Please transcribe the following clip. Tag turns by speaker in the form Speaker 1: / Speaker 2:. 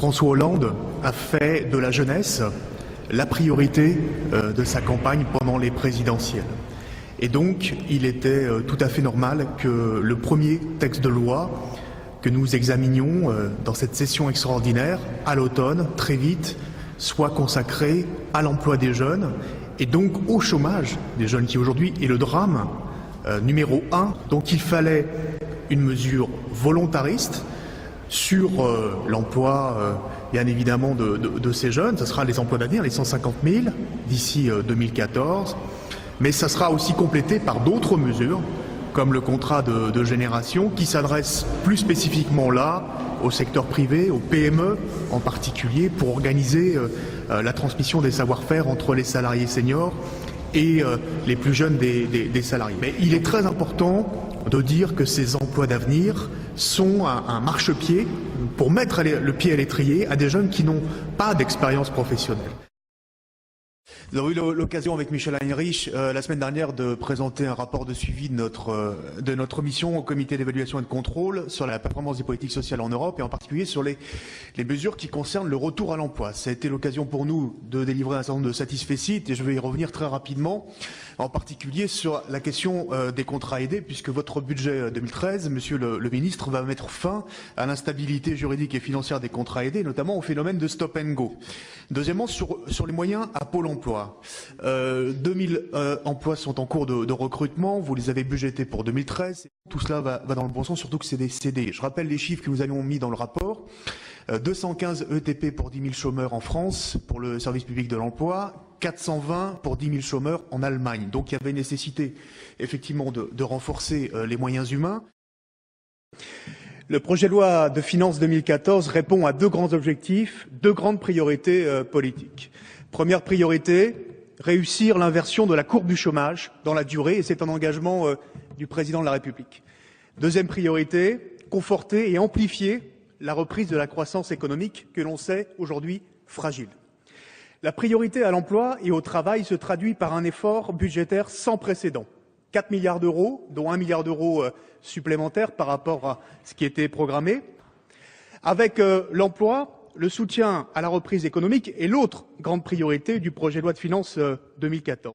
Speaker 1: François Hollande a fait de la jeunesse la priorité de sa campagne pendant les présidentielles. Et donc, il était tout à fait normal que le premier texte de loi que nous examinions dans cette session extraordinaire, à l'automne, très vite, soit consacré à l'emploi des jeunes et donc au chômage des jeunes qui aujourd'hui est le drame numéro 1. Donc il fallait une mesure volontariste sur l'emploi, bien évidemment, de ces jeunes. Ce sera les emplois d'avenir, les 150 000 d'ici 2014. Mais ça sera aussi complété par d'autres mesures, comme le contrat de génération, qui s'adresse plus spécifiquement là au secteur privé, aux PME en particulier, pour organiser la transmission des savoir-faire entre les salariés seniors et les plus jeunes des salariés. Mais il est très important de dire que ces emplois d'avenir sont un marchepied pour mettre le pied à l'étrier à des jeunes qui n'ont pas d'expérience professionnelle. Nous avons eu l'occasion avec Michel Heinrich la semaine dernière de présenter un rapport de suivi de notre mission au comité d'évaluation et de contrôle sur la performance des politiques sociales en Europe et en particulier sur les mesures qui concernent le retour à l'emploi. Ça a été l'occasion pour nous de délivrer un certain nombre de satisfecit et je vais y revenir très rapidement, en particulier sur la question des contrats aidés, puisque votre budget 2013, monsieur le ministre, va mettre fin à l'instabilité juridique et financière des contrats aidés, notamment au phénomène de stop and go. Deuxièmement, sur les moyens à Pôle emploi. 2000 emplois sont en cours de recrutement, vous les avez budgétés pour 2013. Tout cela va dans le bon sens, surtout que c'est des CDI. Je rappelle les chiffres que nous avions mis dans le rapport. 215 ETP pour 10 000 chômeurs en France pour le service public de l'emploi, 420 pour 10 000 chômeurs en Allemagne. Donc il y avait nécessité effectivement de renforcer les moyens humains. Le projet de loi de finances 2014 répond à deux grands objectifs, deux grandes priorités politiques. Première priorité, réussir l'inversion de la courbe du chômage dans la durée, et c'est un engagement du président de la République. Deuxième priorité, conforter et amplifier la reprise de la croissance économique que l'on sait aujourd'hui fragile. La priorité à l'emploi et au travail se traduit par un effort budgétaire sans précédent. 4 milliards d'euros, dont 1 milliard d'euros supplémentaires par rapport à ce qui était programmé. Avec l'emploi, le soutien à la reprise économique est l'autre grande priorité du projet de loi de finances 2014.